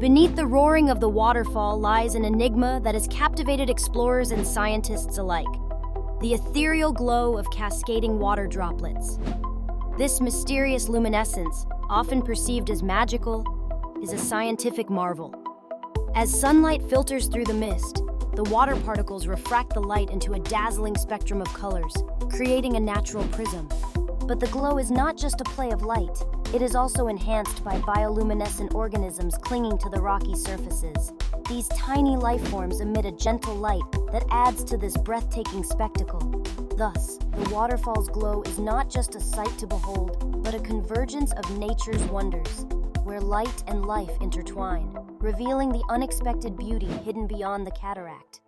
Beneath the roaring of the waterfall lies an enigma that has captivated explorers and scientists alike: the ethereal glow of cascading water droplets. This mysterious luminescence, often perceived as magical, is a scientific marvel. As sunlight filters through the mist, the water particles refract the light into a dazzling spectrum of colors, creating a natural prism. But the glow is not just a play of light. It is also enhanced by bioluminescent organisms clinging to the rocky surfaces. These tiny life forms emit a gentle light that adds to this breathtaking spectacle. Thus, the waterfall's glow is not just a sight to behold, but a convergence of nature's wonders, where light and life intertwine, revealing the unexpected beauty hidden beyond the cataract.